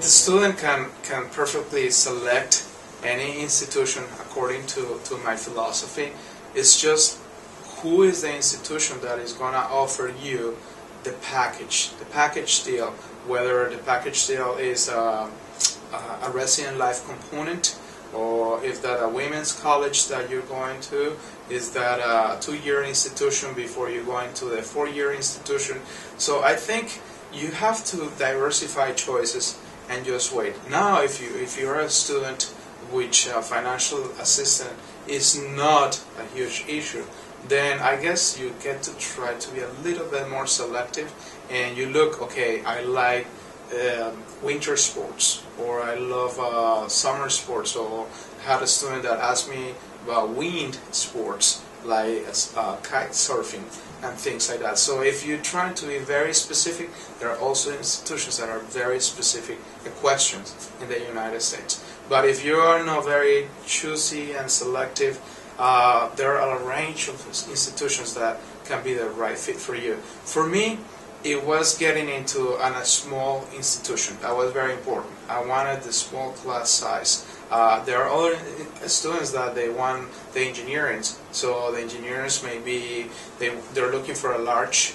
the student can perfectly select any institution according to my philosophy. It's just who is the institution that is going to offer you the package deal, whether the package deal is a resident life component, or if that a women's college that you're going to, is that a 2-year institution before you go into the 4-year institution. So I think you have to diversify choices and just wait. Now, if you're a student which financial assistance is not a huge issue, then I guess you get to try to be a little bit more selective, and you look, okay, I like winter sports, or I love summer sports, or had a student that asked me about wind sports like kite surfing and things like that. So if you're trying to be very specific, there are also institutions that are very specific questions in the United States. But if you are not very choosy and selective, there are a range of institutions that can be the right fit for you. For me, it was getting into a small institution. That was very important. I wanted the small class size. There are other students that they want the engineering. So the engineers maybe they're looking for a large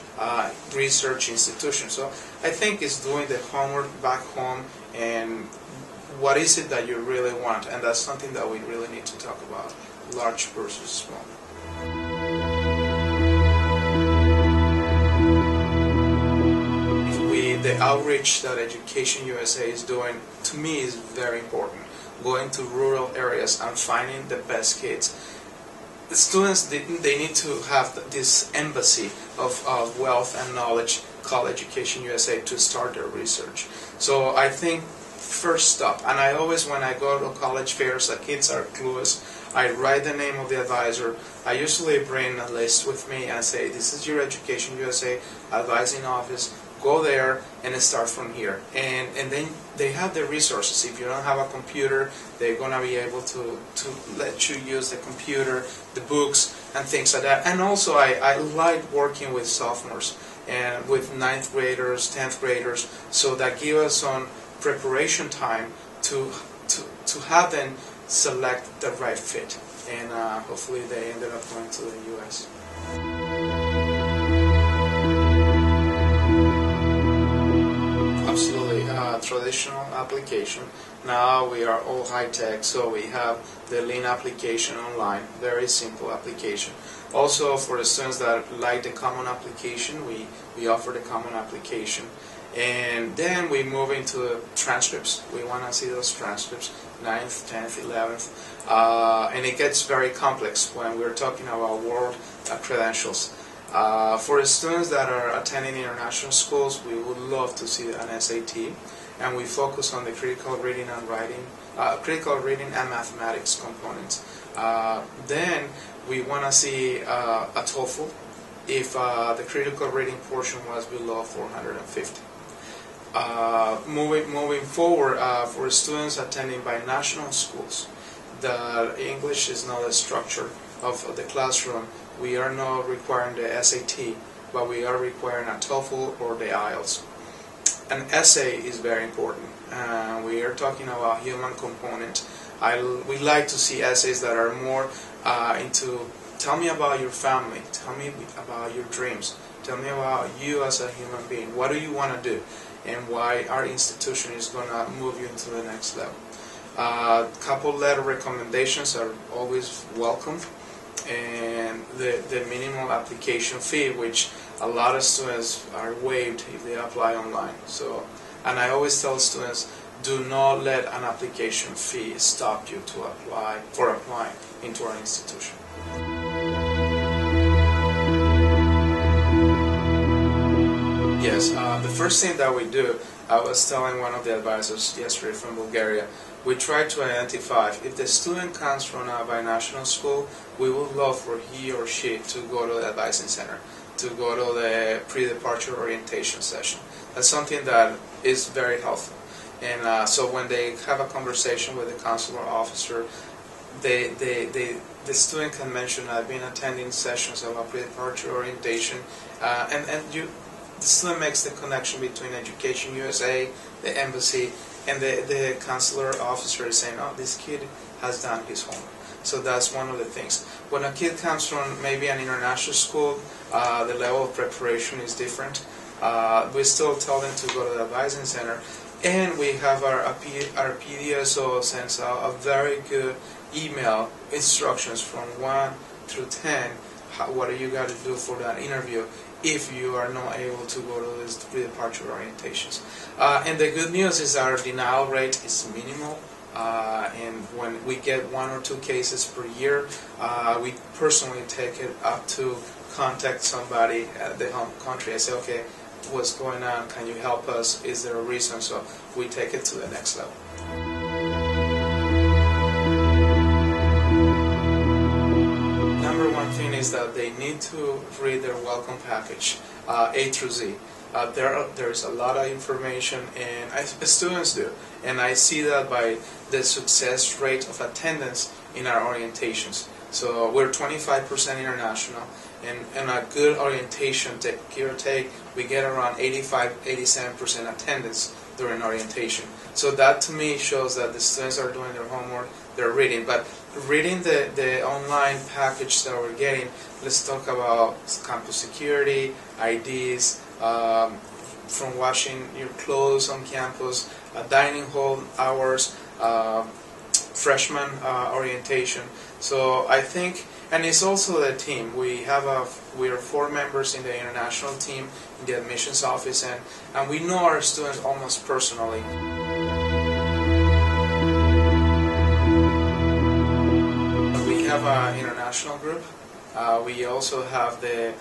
research institution. So I think it's doing the homework back home and what is it that you really want, and that's something that we really need to talk about, large versus small. The outreach that EducationUSA is doing, to me, is very important. Going to rural areas and finding the best kids. The students, they need to have this embassy of wealth and knowledge called EducationUSA to start their research. So I think first stop, and I always, when I go to college fairs, the kids are clueless, I write the name of the advisor. I usually bring a list with me and say, this is your EducationUSA advising office. Go there and start from here. And then they have the resources. If you don't have a computer, they're going to be able to let you use the computer, the books, and things like that. And also, I like working with sophomores and with 9th graders, 10th graders, so that gives us some preparation time to have them select the right fit. And hopefully they ended up going to the U.S. Absolutely. Traditional application. Now we are all high-tech, so we have the Lynn application online, very simple application. Also, for the students that like the common application, we offer the common application. And then we move into the transcripts. We want to see those transcripts, 9th, 10th, 11th. And it gets very complex when we're talking about world credentials. For the students that are attending international schools, we would love to see an SAT, and we focus on the critical reading and writing, critical reading and mathematics components. Then we want to see a TOEFL if the critical reading portion was below 450. Moving forward, for students attending binational schools, the English is not a structure of the classroom. We are not requiring the SAT, but we are requiring a TOEFL or the IELTS. An essay is very important. We are talking about human component. We like to see essays that are more into, tell me about your family, tell me about your dreams, tell me about you as a human being. What do you want to do, and why our institution is going to move you into the next level. Couple letter recommendations are always welcome, and the minimum application fee, which a lot of students are waived if they apply online. So, and I always tell students, do not let an application fee stop you to applying into our institution. Yes, the first thing that we do, I was telling one of the advisors yesterday from Bulgaria, we try to identify if the student comes from a binational school, we would love for he or she to go to the advising center, to go to the pre-departure orientation session. That's something that is very helpful. And so when they have a conversation with the consular officer, the student can mention, I've been attending sessions of a pre-departure orientation, the student makes the connection between EducationUSA, the embassy, and the counselor officer is saying, oh, this kid has done his homework. So that's one of the things. When a kid comes from maybe an international school, the level of preparation is different. We still tell them to go to the advising center, and we have our PDSO sends out a very good email instructions from 1 through 10. What do you got to do for that interview if you are not able to go to these pre-departure orientations? And the good news is our denial rate is minimal. And when we get 1 or 2 cases per year, we personally take it up to contact somebody at the home country. I say, okay, what's going on? Can you help us? Is there a reason? So we take it to the next level. Number one thing is that they need to read their welcome package, A through Z. There's a lot of information, and students do, and I see that by the success rate of attendance in our orientations. So we're 25% international, and a good orientation, give or take, we get around 85-87% attendance during orientation. So that to me shows that the students are doing their homework, they're reading. But reading the online package that we're getting, let's talk about campus security, IDs, from washing your clothes on campus, dining hall hours, freshman orientation. So I think, and it's also the team. We are 4 members in the international team in the admissions office, and we know our students almost personally. We have an international group. We also have the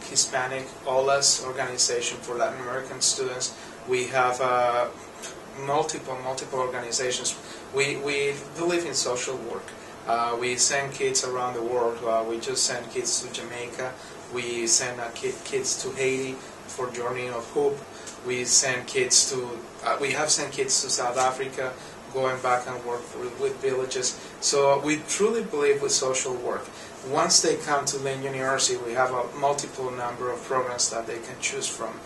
Hispanic OLAS organization for Latin American students. We have multiple organizations. We believe in social work. We send kids around the world. We just send kids to Jamaica. We send kids to Haiti for Journey of Hope. We send kids to. We have sent kids to South Africa, going back and work with villages. So we truly believe with social work. Once they come to Lynn University, we have a multiple number of programs that they can choose from.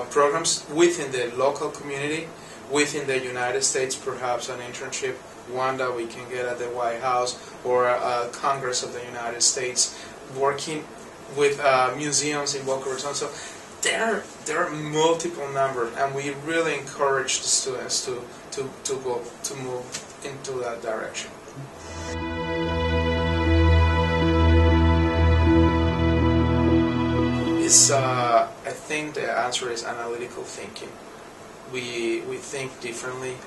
Programs within the local community, within the United States, perhaps an internship, one that we can get at the White House or Congress of the United States, working with museums in Boca Raton. So there are multiple numbers, and we really encourage the students to move into that direction. I think the answer is analytical thinking. We think differently,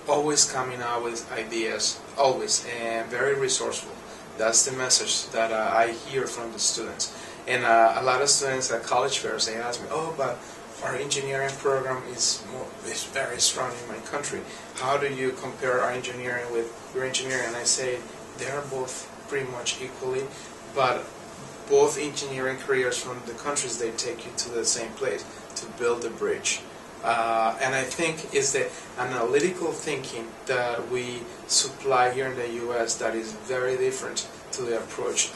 always coming out with ideas, always, and very resourceful. That's the message that I hear from the students. And a lot of students at college fairs, they ask me, oh, but our engineering program is very strong in my country. How do you compare our engineering with your engineering? And I say they're both pretty much equally, but both engineering careers from the countries, they take you to the same place, to build the bridge. And I think it's the analytical thinking that we supply here in the U.S. that is very different to the approach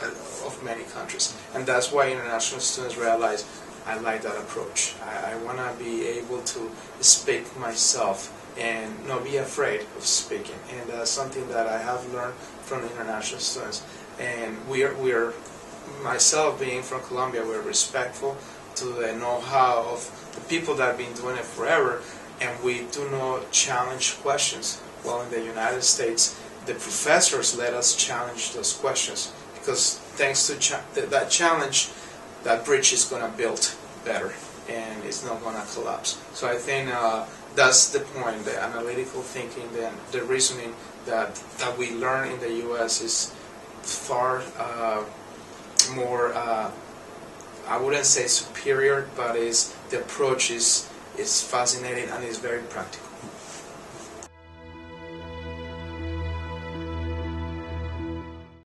of many countries. And that's why international students realize, I like that approach. I want to be able to speak myself and not be afraid of speaking. And that's something that I have learned from international students. And we're myself being from Colombia, we're respectful to the know-how of the people that have been doing it forever, and we do not challenge questions. Well, in the United States, the professors let us challenge those questions, because thanks to that challenge, that bridge is going to build better, and it's not going to collapse. So I think that's the point, the analytical thinking, the reasoning that we learn in the U.S. is far more, I wouldn't say superior, but the approach is fascinating and is very practical.